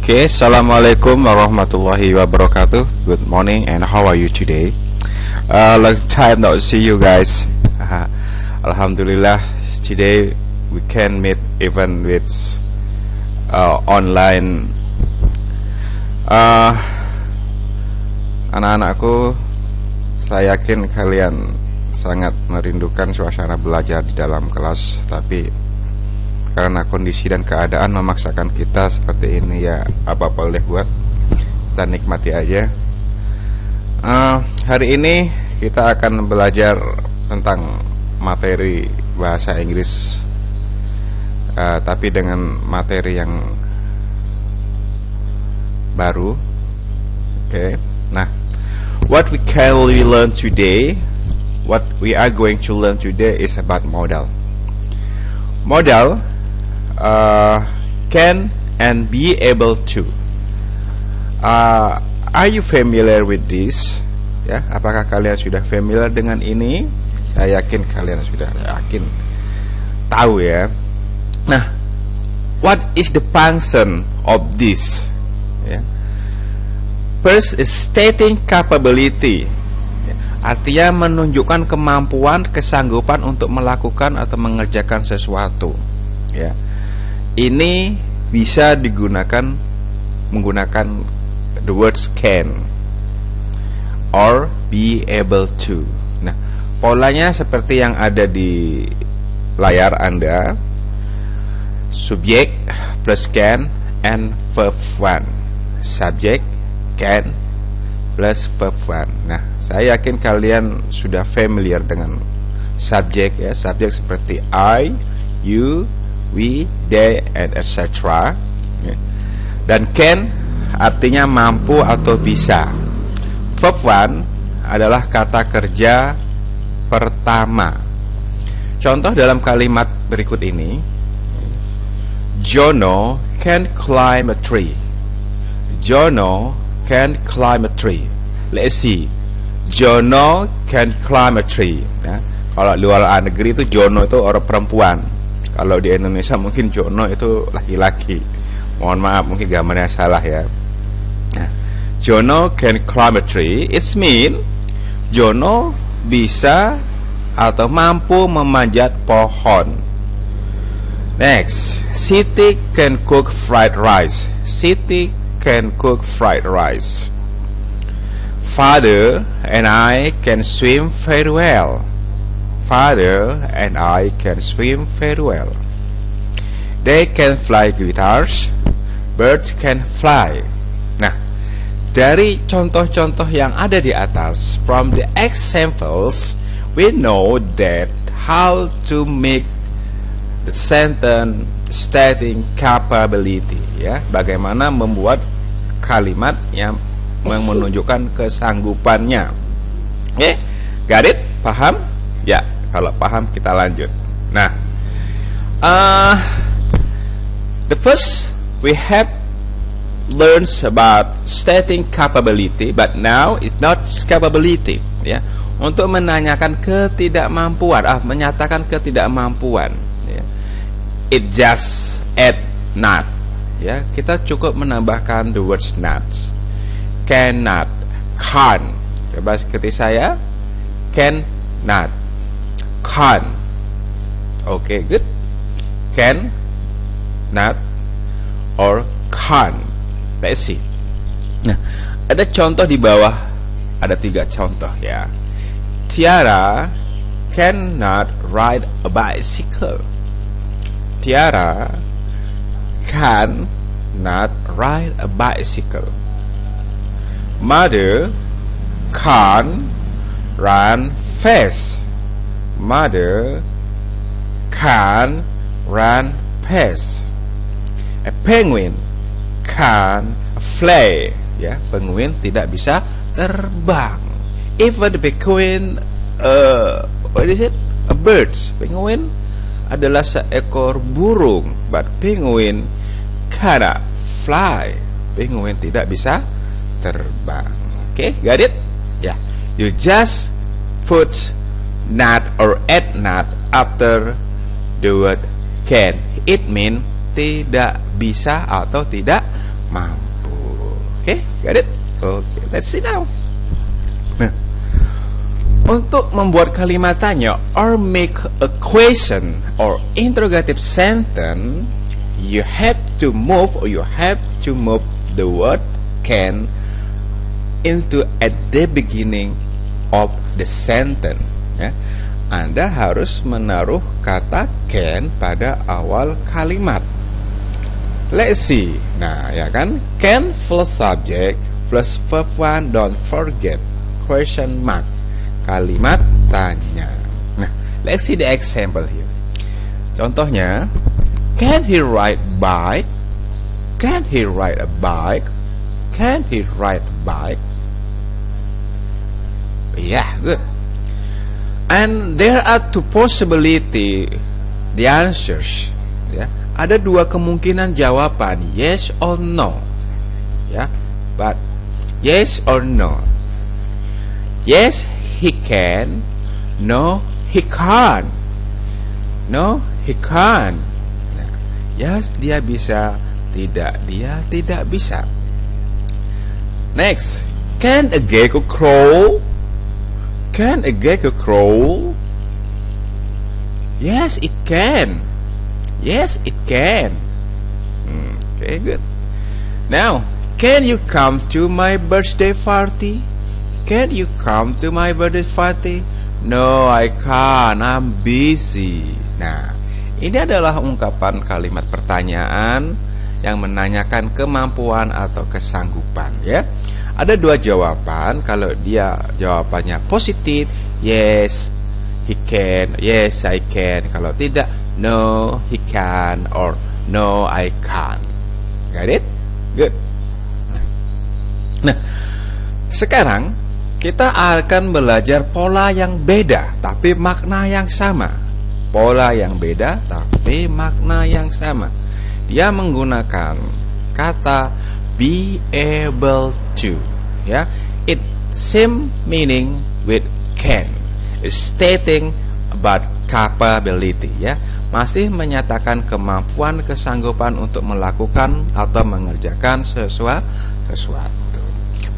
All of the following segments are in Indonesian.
Okay, Assalamualaikum warahmatullahi wabarakatuh. Good morning and how are you today? Long time not see you guys. Alhamdulillah, today we can meet even with online. Anak-anakku, saya yakin kalian sangat merindukan suasana belajar di dalam kelas, tapi karena kondisi dan keadaan memaksakan kita seperti ini, ya apa-apa boleh buat, kita nikmati aja. Hari ini kita akan belajar tentang materi bahasa Inggris, tapi dengan materi yang baru. Oke. Nah, what we learn today, what we are going to learn today is about modal. Modal can and be able to. Are you familiar with this? Ya, apakah kalian sudah familiar dengan ini? Saya yakin kalian sudah tahu ya. Nah, what is the function of this? Ya. First is stating capability. Ya, artinya menunjukkan kemampuan, kesanggupan untuk melakukan atau mengerjakan sesuatu. Ya. Ini bisa digunakan menggunakan the words can or be able to. Nah, polanya seperti yang ada di layar Anda. Subjek plus can and verb one. Subjek, can plus verb one. Nah, saya yakin kalian sudah familiar dengan subjek ya. Subjek seperti I, you, we, they, and etc. Dan can artinya mampu atau bisa. Verb one adalah kata kerja pertama. Contoh dalam kalimat berikut ini: Jono can climb a tree. Jono can climb a tree. Let's see. Jono can climb a tree. Ya, kalau di luar negeri itu Jono itu orang perempuan. Kalau di Indonesia mungkin Jono itu laki-laki. Mohon maaf, mungkin gambarnya salah ya. Nah, Jono can climb a tree. It mean Jono bisa atau mampu memanjat pohon. Next, Siti can cook fried rice. Siti can cook fried rice. Father and I can swim very well. Father and I can swim very well. They can fly guitars. Birds can fly. Nah, dari contoh-contoh yang ada di atas, from the examples, we know that how to make the sentence stating capability. Ya, bagaimana membuat kalimat yang menunjukkan kesanggupannya. Oke, got it? Paham? Ya. Kalau paham kita lanjut. Nah, the first we have learned about stating capability, but now it's not capability. Ya, untuk menanyakan ketidakmampuan, menyatakan ketidakmampuan. Ya. It just add not. Ya, kita cukup menambahkan the words not. Cannot, can't. Coba seperti saya, can not. Can. Okay, good. Can, not, or can. Let's see. Nah, ada contoh di bawah. Ada 3 contoh ya. Tiara cannot ride a bicycle. Tiara can not ride a bicycle. Mother can run fast. Mother can run fast. A penguin can fly. Ya, penguin tidak bisa terbang. Even the penguin, what is it? A birds. Penguin adalah seekor burung, but penguin cannot fly. Penguin tidak bisa terbang. Okay, got it? Ya, yeah. You just put not or add not after the word can. It mean tidak bisa atau tidak mampu. Oke, got it? Oke, let's see now. Nah, untuk membuat kalimat tanya or make a question or interrogative sentence, you have to move the word can into at the beginning of the sentence. Ya. Anda harus menaruh kata can pada awal kalimat. Let's see. Nah, ya kan? Can plus subject plus verb one, don't forget question mark. Kalimat tanya. Nah, let's see the example here. Contohnya, can he ride bike? Can he ride a bike? Can he ride a bike? Yeah, good. And there are two possibility the answers. Ya, ada dua kemungkinan jawaban, yes or no. Ya, but yes or no. Yes, he can. No, he can't. No, he can't. Nah, yes, dia bisa. Tidak, dia tidak bisa. Next, can a gecko crawl? Can a gecko crawl? Yes, it can. Yes, it can. Okay, good. Now, can you come to my birthday party? Can you come to my birthday party? No, I can't. I'm busy. Nah, ini adalah ungkapan kalimat pertanyaan yang menanyakan kemampuan atau kesanggupan, ya. Ada dua jawaban. Kalau dia jawabannya positif, yes, he can, yes, I can. Kalau tidak, no, he can, or no, I can't. Got it? Good. Nah, sekarang kita akan belajar pola yang beda tapi makna yang sama. Pola yang beda tapi makna yang sama. Dia menggunakan kata be able to, ya. It same meaning with can. It's stating about capability, ya. Masih menyatakan kemampuan, kesanggupan untuk melakukan atau mengerjakan sesuatu.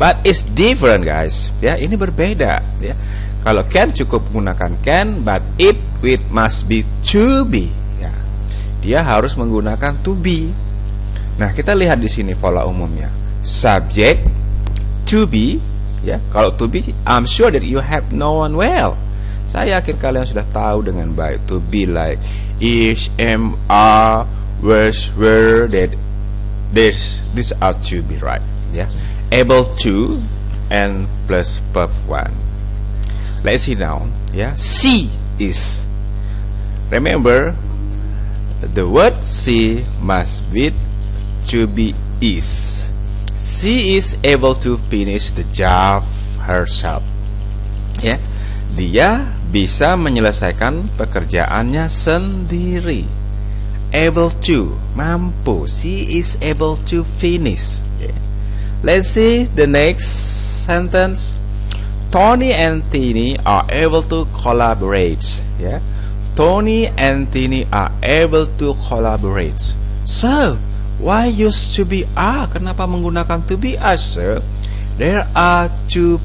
But it's different, guys. Ya, ini berbeda, ya. Kalau can cukup menggunakan can, but it must be to be. Dia harus menggunakan to be. Nah, kita lihat di sini pola umumnya. Subject to be, ya. Kalau to be, I'm sure that you have known well. Saya yakin kalian sudah tahu dengan baik. To be like is, am, are, was, were, that, these are to be, right? Ya. Able to and plus verb one. Let's see now. Ya. See is. Remember, the word she must be to be is. She is able to finish the job herself. Ya, dia bisa menyelesaikan pekerjaannya sendiri. Able to, mampu. She is able to finish. Yeah. Let's see the next sentence. Tony and Tini are able to collaborate. Ya. Tony and Tini are able to collaborate. So, why use to be are? Kenapa menggunakan to be are, sir? There are two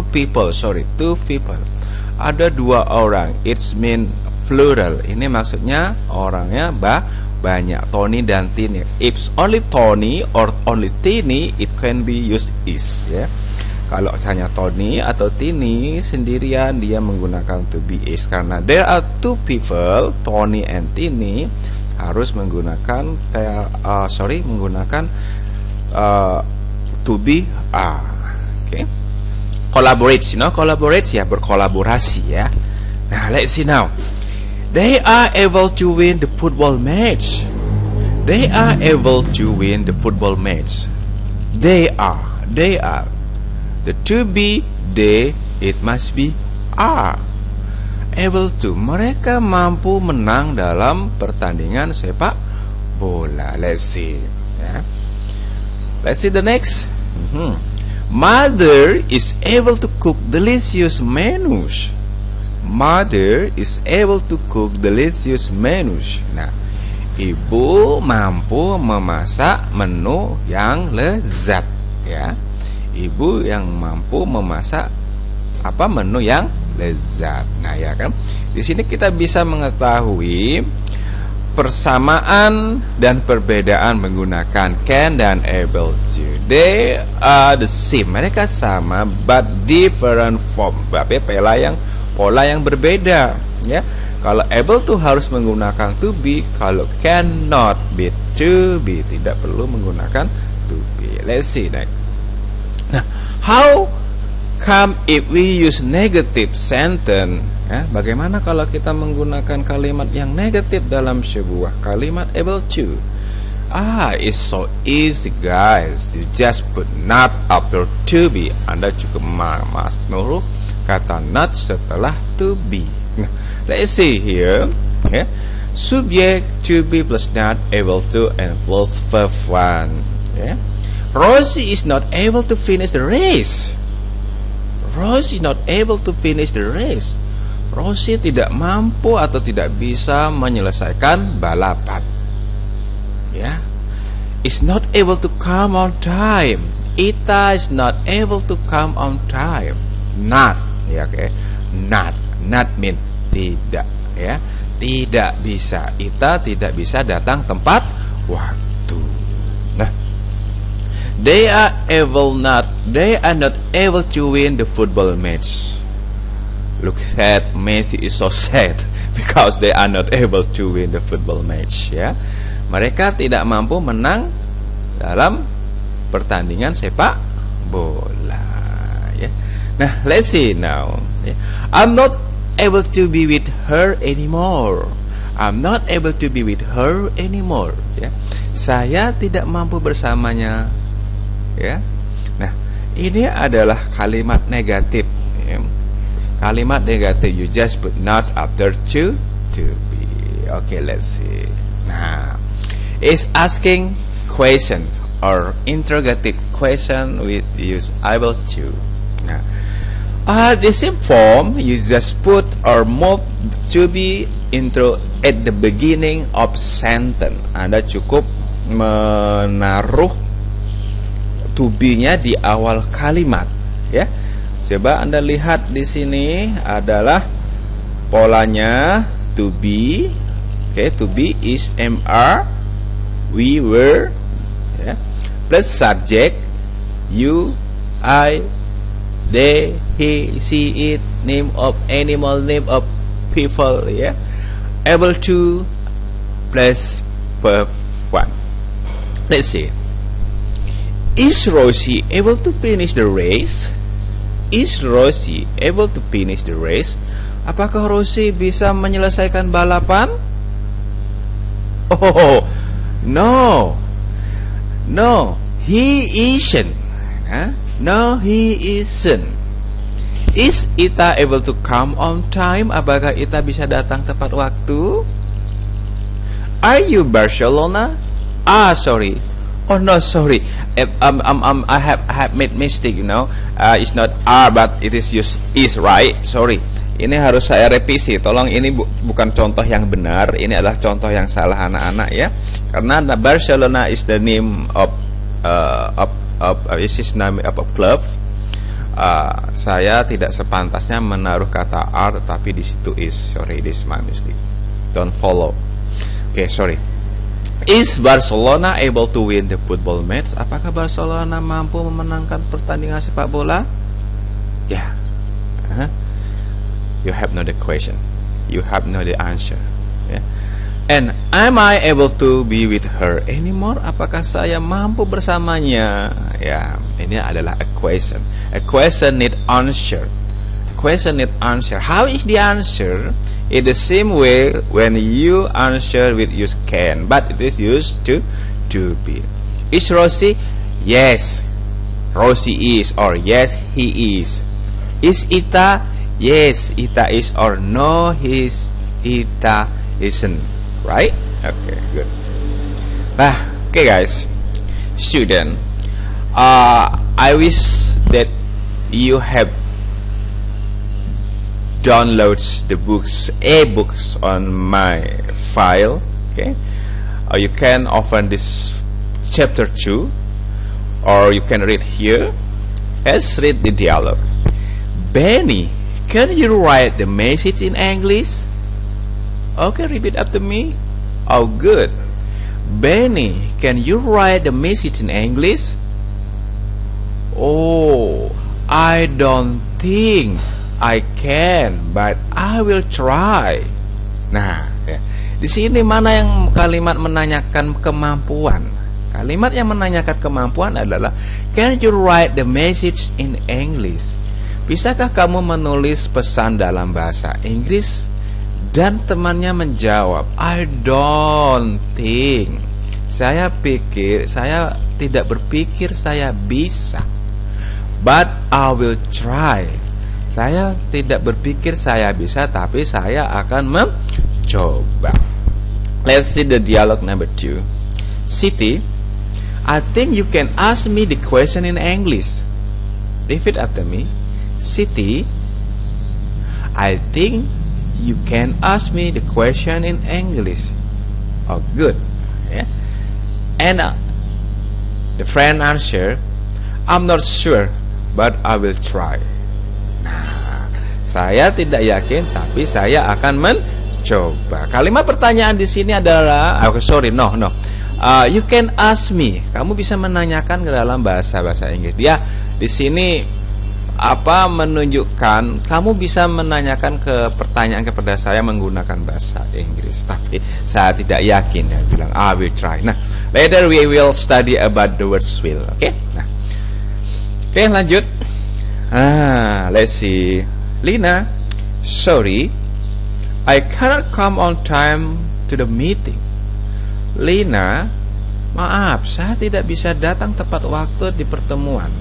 people. Ada dua orang. It's mean plural. Ini maksudnya orangnya banyak. Tony dan Tini. If only Tony or only Tini, it can be used is, ya. Kalau hanya Tony atau Tini sendirian, dia menggunakan to be is. Karena there are two people, Tony and Tini, harus menggunakan to be are. Okay. Collaborate, collaborate, ya, berkolaborasi, ya. Nah, let's see now. They are able to win the football match. They are able to win the football match. They are. The to be, they, it must be are. Able to, mereka mampu menang dalam pertandingan sepak bola. Let's see, ya. Let's see the next. Mother is able to cook delicious menus. Mother is able to cook delicious menus. Nah, Ibu mampu memasak menu yang lezat, ya. Ibu yang mampu memasak menu yang lezat. Nah, ya kan? Di sini kita bisa mengetahui persamaan dan perbedaan menggunakan can dan able to. They are the same. Mereka sama but different form. Tapi pola yang berbeda, ya. Kalau able to harus menggunakan to be, kalau cannot be to be, tidak perlu menggunakan to be. Let's see next. Nah, how come if we use negative sentence? Ya, bagaimana kalau kita menggunakan kalimat yang negatif dalam sebuah kalimat able to? It's so easy guys. You just put not after to be. Anda cukup menaruh kata not setelah to be. Nah, let's see here. Yeah. Subject to be plus not able to and plus verb one. Yeah. Rosie is not able to finish the race. Rosie is not able to finish the race. Rosie tidak mampu atau tidak bisa menyelesaikan balapan. Ya. Is not able to come on time. Ita is not able to come on time. Not, ya, oke. Not mean tidak, ya. Tidak bisa. Ita tidak bisa datang tepat waktu. Nah, they are not able to win the football match. Look at Messi is so sad because they are not able to win the football match, ya. Mereka tidak mampu menang dalam pertandingan sepak bola, ya. Nah, let's see now. I'm not able to be with her anymore. I'm not able to be with her anymore, ya. Saya tidak mampu bersamanya, ya. Nah, ini adalah kalimat negatif, ya. Kalimat negatif, you just put not after to be. Okay, let's see. Nah, is asking question or interrogative question with use able to. Nah, the same form, you just put or move to be into at the beginning of sentence. Anda cukup menaruh to be-nya di awal kalimat, ya. Coba Anda lihat di sini adalah polanya to be. Oke, to be is MR, we were, ya. Plus subject you, I, they, he, she, it, name of animal, name of people, ya. Able to plus verb one. Let's see. Is Rosie able to finish the race? Is Rosie able to finish the race? Apakah Rosie bisa menyelesaikan balapan? Oh, no, he isn't. No, he isn't. Is Ita able to come on time? Apakah Ita bisa datang tepat waktu? Are you Barcelona? Sorry. Oh no, sorry. I have made mistake, you know. It's not are but it is used is, right? Sorry. Ini harus saya revisi. Tolong, ini bukan contoh yang benar. Ini adalah contoh yang salah anak-anak, ya. Karena Barcelona is the name of club. Saya tidak sepantasnya menaruh kata are tapi di situ is. Sorry, this is my mistake. Don't follow. Okay, sorry. Is Barcelona able to win the football match? Apakah Barcelona mampu memenangkan pertandingan sepak bola? Ya. Yeah. You have no the question. You have no the answer. Yeah. And am I able to be with her anymore? Apakah saya mampu bersamanya? Ya, ini adalah a question. A question need answer. A question need answer. How is the answer? In the same way when you answer with use can, but it is used to be. Is Rosie? Yes, Rosie is, or yes, he is. Is Ita? Yes, Ita is, or no, Ita isn't. Right? Okay, good. Nah, okay guys, student, I wish that you have downloads the books, e-books on my file. Okay, or you can open this chapter 2, or you can read here. Let's read the dialogue. Benny, can you write the message in English? Okay, repeat after me. Oh, good. Benny, can you write the message in English? Oh, I don't think I can, but I will try. Nah, ya. Di sini mana yang kalimat menanyakan kemampuan? Kalimat yang menanyakan kemampuan adalah can you write the message in English? Bisakah kamu menulis pesan dalam bahasa Inggris? Dan temannya menjawab, I don't think. Saya tidak berpikir saya bisa. But I will try. Saya tidak berpikir saya bisa, tapi saya akan mencoba. Let's see the dialogue number 2. Siti, I think you can ask me the question in English. Repeat after me. Siti, I think you can ask me the question in English. Oh, good. Yeah. And the friend answered, I'm not sure, but I will try. Nah, saya tidak yakin, tapi saya akan mencoba. Kalimat pertanyaan di sini adalah, you can ask me. Kamu bisa menanyakan ke dalam bahasa Inggris. Dia di sini menunjukkan kamu bisa menanyakan pertanyaan kepada saya menggunakan bahasa Inggris, tapi saya tidak yakin. Dia bilang I will try. Nah, later we will study about the words will. Oke? Nah, oke, lanjut. Let's see. Lina, sorry, I cannot come on time to the meeting. Lina, maaf, saya tidak bisa datang tepat waktu di pertemuan.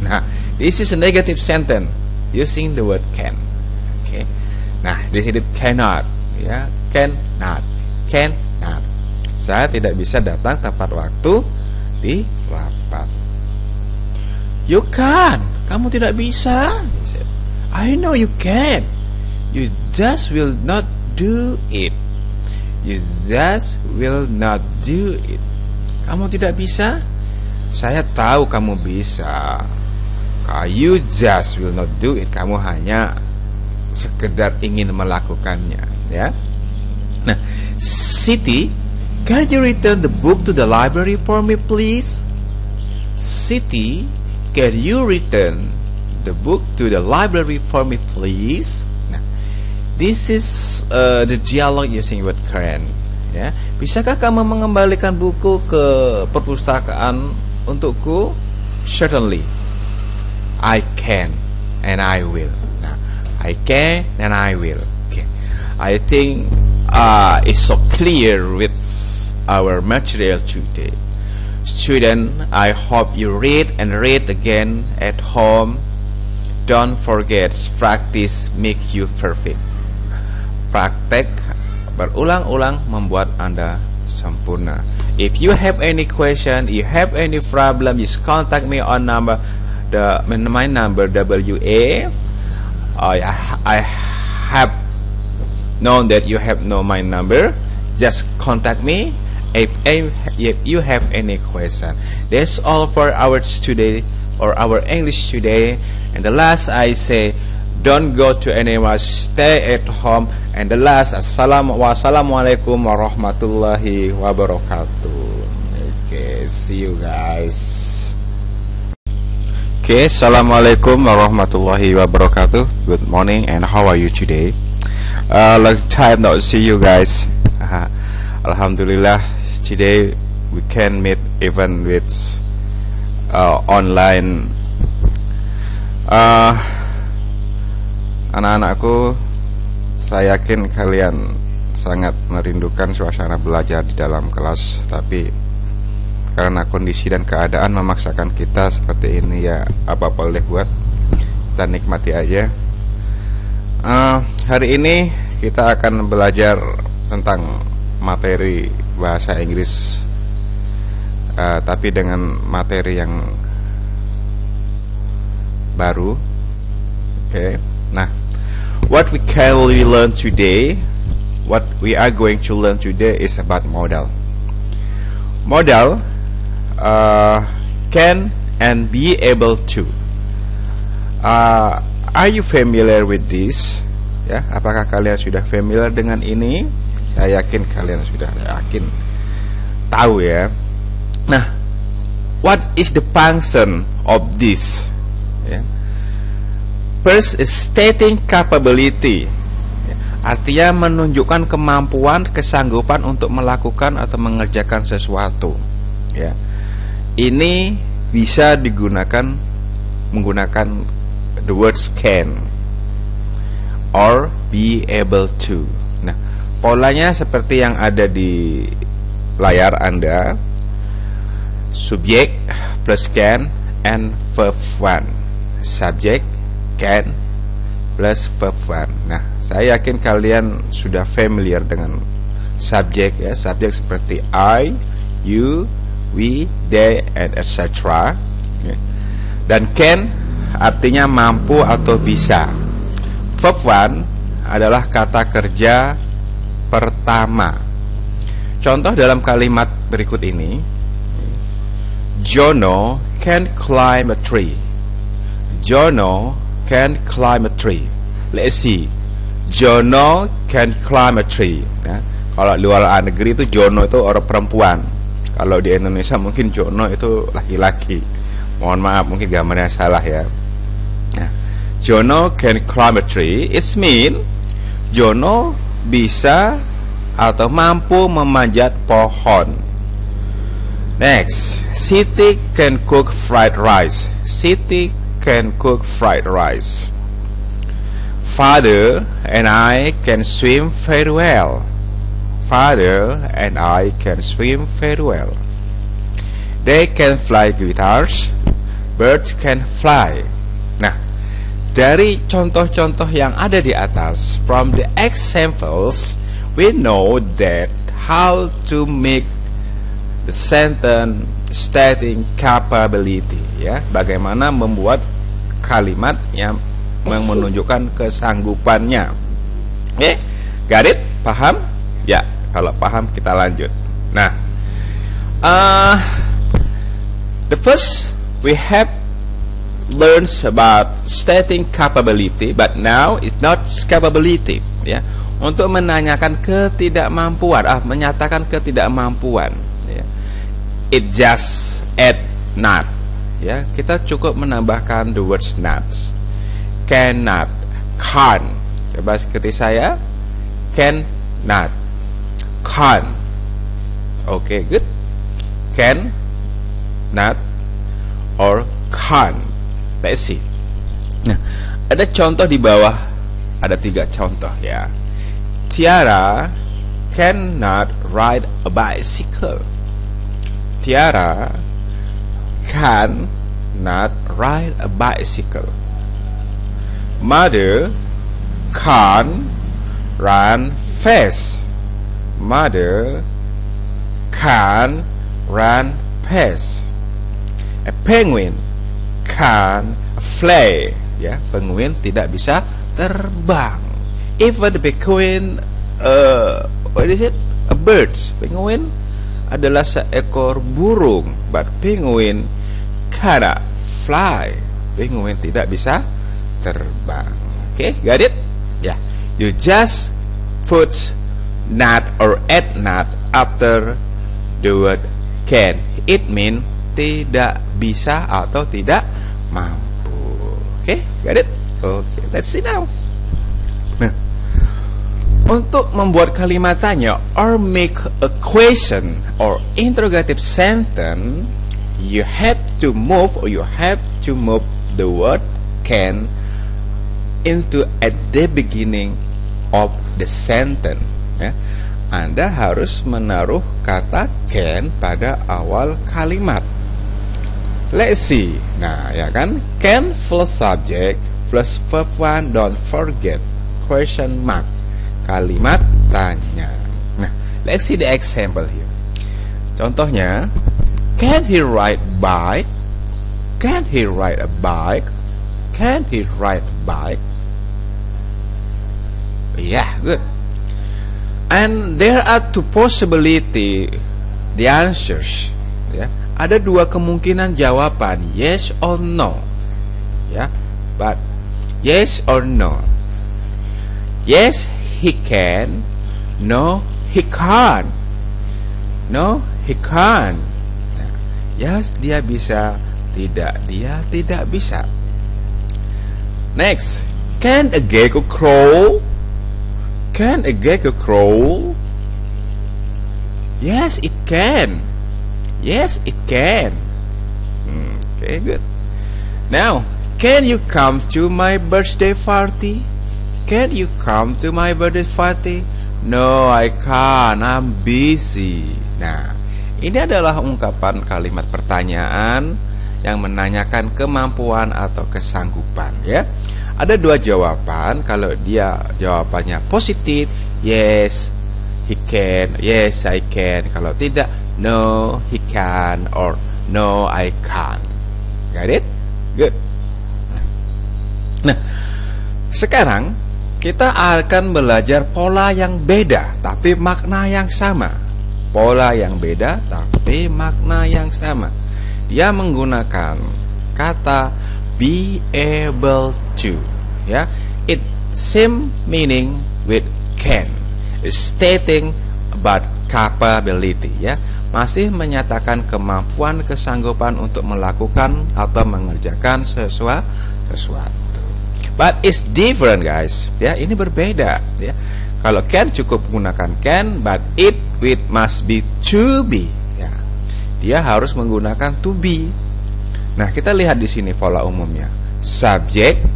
Nah, this is a negative sentence using the word can. Okay. Nah, di sini cannot, ya, cannot. Saya tidak bisa datang tepat waktu di rapat. You can, kamu tidak bisa. He said, I know you can. You just will not do it. You just will not do it. Kamu tidak bisa? Saya tahu kamu bisa. You just will not do it. Kamu hanya sekedar ingin melakukannya, ya. Nah, Siti, can you return the book to the library for me, please? Siti, can you return the book to the library for me, please? Nah, this is the dialogue using word can. Ya, bisakah kamu mengembalikan buku ke perpustakaan untukku? Certainly. I can and I will. Nah, I can and I will. Okay. I think it's so clear with our material today. Student, I hope you read and read again at home. Don't forget, practice make you perfect. Praktek berulang-ulang membuat Anda sempurna. If you have any question, you have any problem, just contact me on my number WA. I have known that you have known my number. Just contact me if you have any question. That's all for our today, or our English today. And the last I say, don't go to anywhere, stay at home. And the last, wassalamualaikum warahmatullahi wabarakatuh. Okay, see you guys. Okay, assalamualaikum warahmatullahi wabarakatuh. Good morning, and how are you today? Long time not see you guys. Alhamdulillah, today we can meet even with online. Anak-anakku, saya yakin kalian sangat merindukan suasana belajar di dalam kelas, tapi karena kondisi dan keadaan memaksakan kita seperti ini, ya apa boleh buat, kita nikmati aja. Hari ini kita akan belajar tentang materi bahasa Inggris, tapi dengan materi yang baru. Okay. Nah, what we are going to learn today is about modal. Modal can and be able to. Are you familiar with this? Ya, apakah kalian sudah familiar dengan ini? Saya yakin kalian sudah tahu ya. Nah, what is the function of this? Ya. First is stating capability. Artinya menunjukkan kemampuan, kesanggupan untuk melakukan atau mengerjakan sesuatu. Ya. Ini bisa digunakan menggunakan the words can or be able to. Nah, polanya seperti yang ada di layar Anda. Subjek plus can and verb one. Subjek, can plus verb one. Nah, saya yakin kalian sudah familiar dengan subjek ya. Subjek seperti I, you, we, they, and etc. Dan can artinya mampu atau bisa. Verb one adalah kata kerja pertama. Contoh dalam kalimat berikut ini: Jono can climb a tree. Jono can climb a tree. Let's see. Jono can climb a tree. Ya. Kalau di luar negeri itu Jono itu orang perempuan. Kalau di Indonesia mungkin Jono itu laki-laki. Mohon maaf, mungkin gambarnya salah ya. Nah, Jono can climb a tree. It mean Jono bisa atau mampu memanjat pohon. Next, Siti can cook fried rice. Siti can cook fried rice. Father and I can swim very well. Father and I can swim very well. They can fly guitars. Birds can fly. Nah, dari contoh-contoh yang ada di atas, from the examples, we know that how to make the sentence stating capability, ya, bagaimana membuat kalimat yang menunjukkan kesanggupannya. Oke, got it? Paham? Ya, kalau paham kita lanjut. Nah, the first we have learned about stating capability, but now it's not capability, ya. Untuk menanyakan ketidakmampuan, menyatakan ketidakmampuan, ya. It just add not, ya. Kita cukup menambahkan the words not. Cannot, can't. Coba seperti saya. Can not, can't. Okay, good. Can not or can't. Let's see. Nah, ada contoh di bawah. Ada 3 contoh ya. Tiara cannot ride a bicycle. Tiara cannot ride a bicycle. Mother can't run fast. Mother can't run fast. A penguin can't fly. Ya, penguin tidak bisa terbang. Even the penguin, what is it? A bird. Penguin adalah seekor burung, but penguin cannot fly. Penguin tidak bisa terbang. Okay, got it? Yeah, you just put not or add not after the word can. It mean tidak bisa atau tidak mampu. Okay, got it? Okay, let's see now. Nah, untuk membuat kalimat tanya or make a question or interrogative sentence, you have to move the word can into at the beginning of the sentence. Ya. Anda harus menaruh kata can pada awal kalimat. Let's see. Nah, ya kan, can plus subject plus verb one, don't forget question mark, kalimat tanya. Nah, let's see the example here. Contohnya, can he ride bike? Can he ride a bike? Can he ride a bike? Yeah, good. And there are 2 possibilities the answers. Ya, ada dua kemungkinan jawaban, yes or no. Ya, but yes or no. Yes, he can. No, he can't. No, he can't. Yes, dia bisa. Tidak, dia tidak bisa. Next, can a gecko crawl? Can a gecko crawl? Yes, it can. Yes, it can. Okay, good. Now, can you come to my birthday party? Can you come to my birthday party? No, I can't. I'm busy. Nah, ini adalah ungkapan kalimat pertanyaan yang menanyakan kemampuan atau kesanggupan, ya. Ada dua jawaban. Kalau dia jawabannya positif, yes, he can, yes, I can. Kalau tidak, no, he can, or no, I can't. Got it? Good. Nah, sekarang kita akan belajar pola yang beda tapi makna yang sama. Pola yang beda tapi makna yang sama. Dia menggunakan kata be able to, ya. It same meaning with can, stating about capability, ya. Masih menyatakan kemampuan, kesanggupan untuk melakukan atau mengerjakan sesuatu. But it's different, guys. Ya, ini berbeda, ya. Kalau can cukup menggunakan can, but it must be to be. Ya. Dia harus menggunakan to be. Nah, kita lihat di sini pola umumnya. Subject,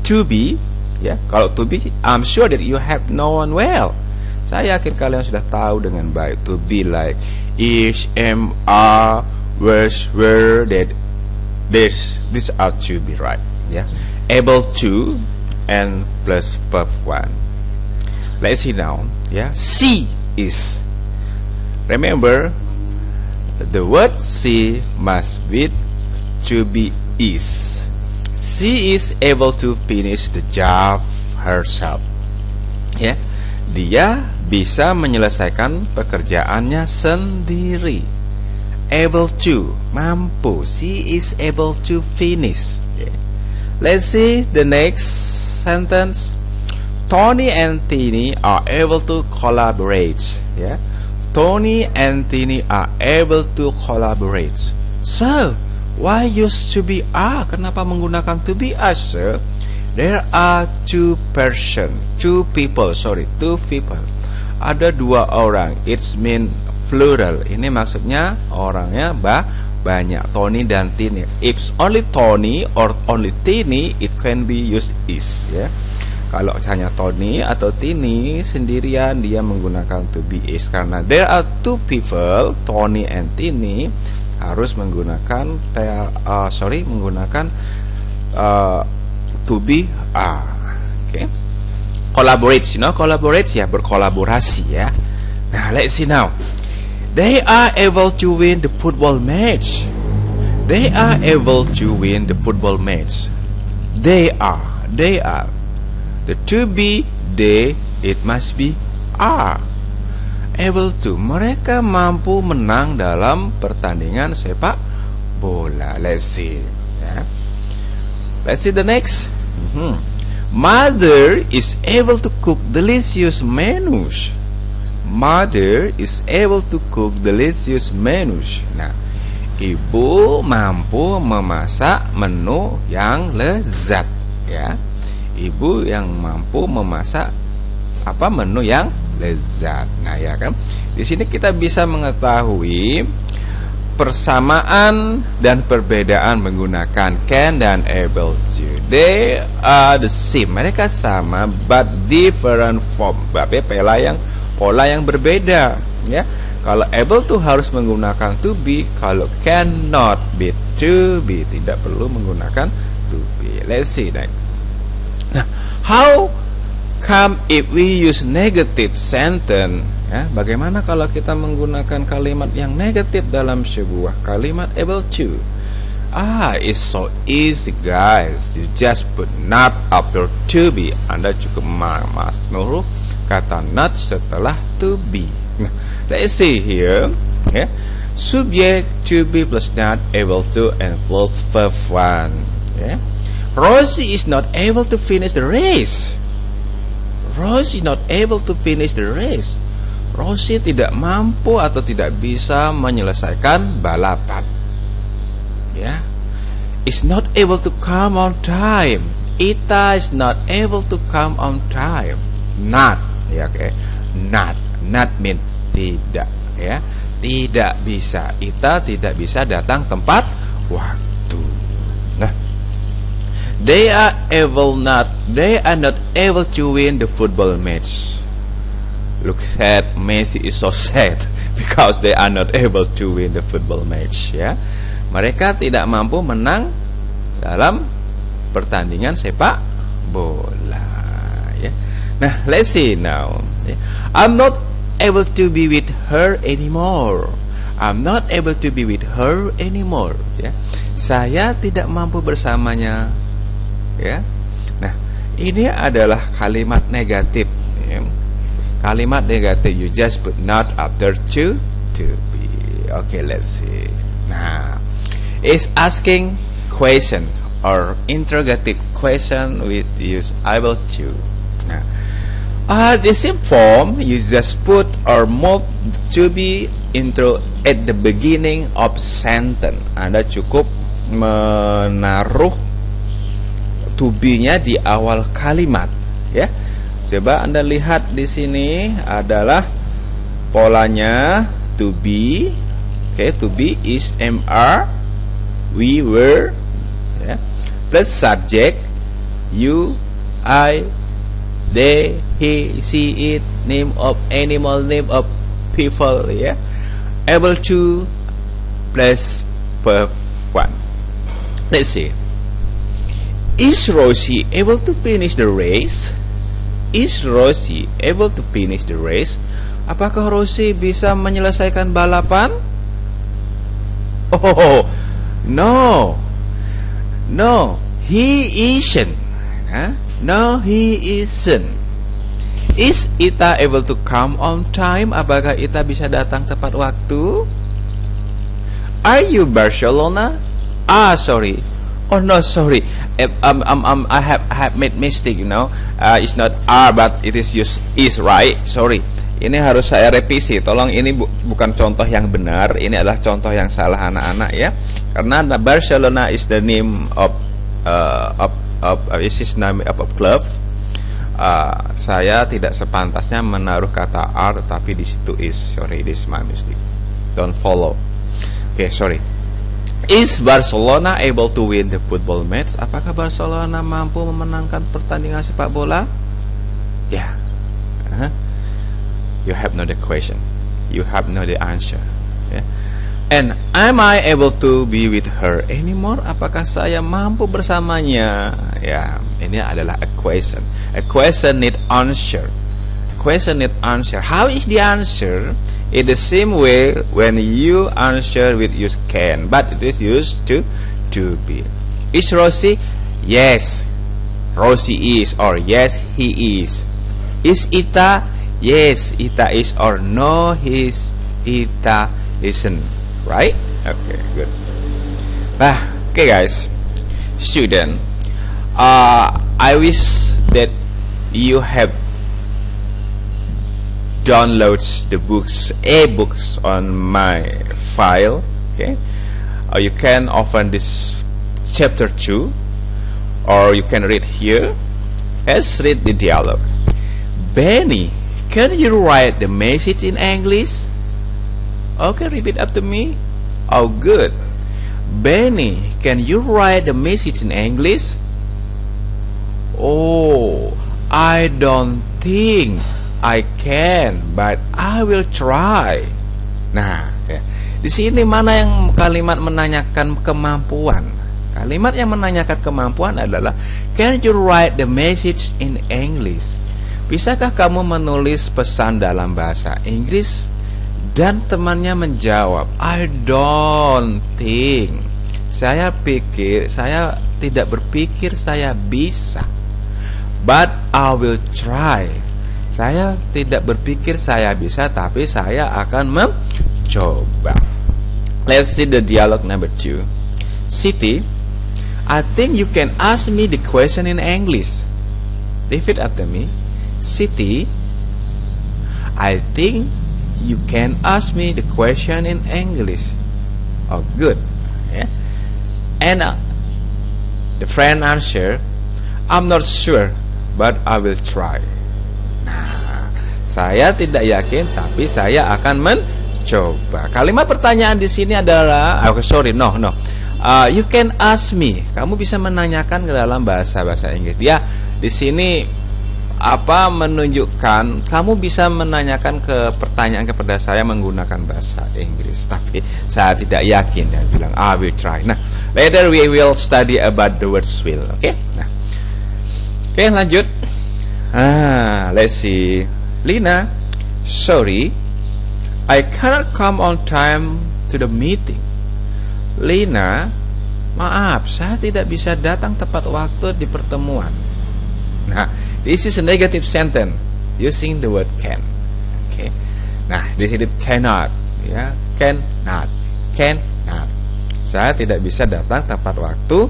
to be, ya. Kalau to be, I'm sure that you have known well. Saya yakin kalian sudah tahu dengan baik. To be like is, am, are, was, were, that, this are to be, right? Ya. Able to and plus verb one. Let's see now. Ya. See is. Remember, the word see must be to be is. She is able to finish the job herself. Ya, dia bisa menyelesaikan pekerjaannya sendiri. Able to, mampu. She is able to finish. Ya. Let's see the next sentence. Tony and Tini are able to collaborate. Ya, Tony and Tini are able to collaborate. So, why use to be are? Kenapa menggunakan to be are, sir? There are two people. Ada dua orang. It's mean plural. Ini maksudnya orangnya banyak. Tony dan Tini. If only Tony or only Tini, it can be used is. Ya. Kalau hanya Tony atau Tini sendirian, dia menggunakan to be is. Karena there are two people, Tony and Tini, harus menggunakan to be are. Okay. Collaborate, collaborate ya, berkolaborasi, ya. Nah, let's see now. They are able to win the football match. They are able to win the football match. They are. The to be, they, it must be are. Able to, mereka mampu menang dalam pertandingan sepak bola. Let's see, ya. Let's see the next. Mother is able to cook delicious menus. Mother is able to cook delicious menus. Nah, ibu mampu memasak menu yang lezat, ya. Ibu yang mampu memasak menu yang lezat. Nah, ya kan, di sini kita bisa mengetahui persamaan dan perbedaan menggunakan can dan able to. They are the same. Mereka sama but different form. Pola yang berbeda, ya. Kalau able to harus menggunakan to be, kalau cannot be to be, tidak perlu menggunakan to be. Let's see that. Nah, how come if we use negative sentence? Ya, bagaimana kalau kita menggunakan kalimat yang negatif dalam sebuah kalimat able to? It's so easy, guys. You just put not after to be. Anda cukup menuruh kata not setelah to be. Nah, let's see here. Ya. Subject to be plus not able to and plus verb 1. Ya. Rosie is not able to finish the race. Rosie is not able to finish the race. Rosie tidak mampu atau tidak bisa menyelesaikan balapan. Ya. Is not able to come on time. Ita is not able to come on time. Not, ya, oke. Not mean tidak, ya. Tidak bisa. Ita tidak bisa datang tepat waktu. Nah, they are not able to win the football match. Look at Messi is so sad because they are not able to win the football match, ya. Mereka tidak mampu menang dalam pertandingan sepak bola, ya. Nah, let's see now. I'm not able to be with her anymore. I'm not able to be with her anymore, ya. Saya tidak mampu bersamanya, ya. Nah, ini adalah kalimat negatif, ya. Kalimat negatif, you just put not after to be. Okay, let's see. Nah, is asking question or interrogative question with use able to. Nah, the same form you just put or move to be intro at the beginning of sentence. Anda cukup menaruh to be-nya di awal kalimat, ya. Coba Anda lihat di sini adalah polanya to be. Okay, to be is MR, we were, ya. Plus subject you, I, they, he, she, it, name of animal, name of people, ya. Able to plus verb 1. Let's see. Is Rosie able to finish the race? Is Rosie able to finish the race? Apakah Rosie bisa menyelesaikan balapan? Oh, no, he isn't. Huh? No, he isn't. Is Ita able to come on time? Apakah Ita bisa datang tepat waktu? Are you Barcelona? Sorry. Oh no, sorry. I have made mistake. You know, it's not are but it is use is, right? Sorry. Ini harus saya revisi. Tolong, ini bukan contoh yang benar. Ini adalah contoh yang salah anak-anak, ya. Karena Barcelona is the name of club. Saya tidak sepantasnya menaruh kata are, tapi di situ is. Sorry, this is my mistake. Don't follow. Okay, sorry. Is Barcelona able to win the football match? Apakah Barcelona mampu memenangkan pertandingan sepak bola? Ya. Yeah. You have no the question. You have no the answer. Yeah. And am I able to be with her anymore? Apakah saya mampu bersamanya? Ya, ini adalah a question. A question need answer. A question need answer. How is the answer? In the same way when you answer with use can, but it is used to be. Is Rosie? Yes, Rosie is, or yes, he is. Is Ita? Yes, Ita is, or no, Ita isn't. Right? Okay, good. Nah, okay guys, student, I wish that you have downloads the books, e-books on my file. Okay, or you can open this chapter 2, or you can read here. Let's read the dialogue. Benny, can you write the message in English? Okay, repeat after me. Oh, good. Benny, can you write the message in English? Oh, I don't think I can, but I will try. Nah, ya. Di sini mana yang kalimat menanyakan kemampuan? Kalimat yang menanyakan kemampuan adalah can you write the message in English? Bisakah kamu menulis pesan dalam bahasa Inggris? Dan temannya menjawab, I don't think. Saya tidak berpikir saya bisa. But I will try. Saya tidak berpikir saya bisa, tapi saya akan mencoba. Let's see the dialogue number 2. Siti, I think you can ask me the question in English. Repeat after me. Siti, I think you can ask me the question in English. Oh, good. Yeah. And the friend answer, I'm not sure, but I will try. Nah, saya tidak yakin, tapi saya akan mencoba. Kalimat pertanyaan di sini adalah, you can ask me. Kamu bisa menanyakan ke dalam bahasa Inggris. Dia di sini menunjukkan kamu bisa menanyakan pertanyaan kepada saya menggunakan bahasa Inggris, tapi saya tidak yakin. Dia bilang I will try. Nah, later we will study about the words will. Oke? Nah, oke, lanjut. Let's see. Lina, sorry, I cannot come on time to the meeting. Lina, maaf, saya tidak bisa datang tepat waktu di pertemuan. Nah, this is a negative sentence using the word can. Okay. Nah, di sini cannot, ya, cannot. Saya tidak bisa datang tepat waktu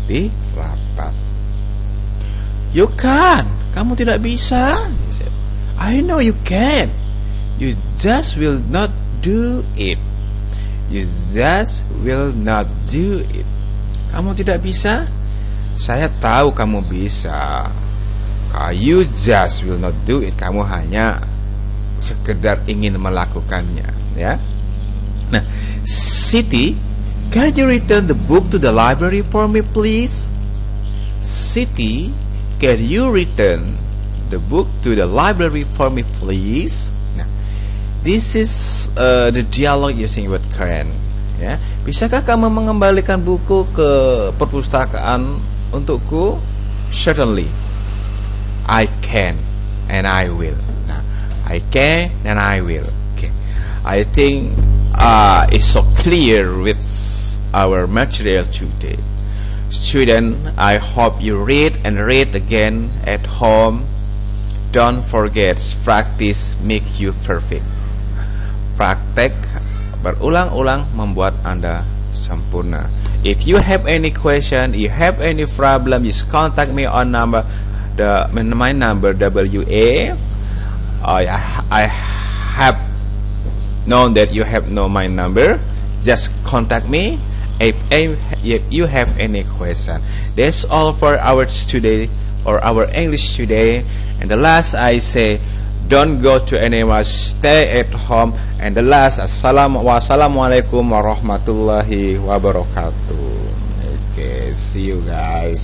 di rapat. You can, kamu tidak bisa. I know you can. You just will not do it. You just will not do it. Kamu tidak bisa? Saya tahu kamu bisa. You just will not do it. Kamu hanya sekedar ingin melakukannya, ya. Nah, Siti, can you return the book to the library for me, please? Siti, can you return the book to the library for me, please? Nah, this is the dialogue using word can. Ya, bisakah kamu mengembalikan buku ke perpustakaan untukku? Certainly. I can and I will. Nah, I can and I will. Okay. I think it's so clear with our material today. Student, I hope you read and read again at home. Don't forget, practice make you perfect. Praktek berulang-ulang membuat Anda sempurna. If you have any question, you have any problem, just contact me on my number WA. I have known that you have known my number. Just contact me if you have any question. That's all for our today, or our English today. And the last I say, don't go to anywhere, stay at home. And the last, wassalamualaikum warahmatullahi wabarakatuh. Okay, see you guys.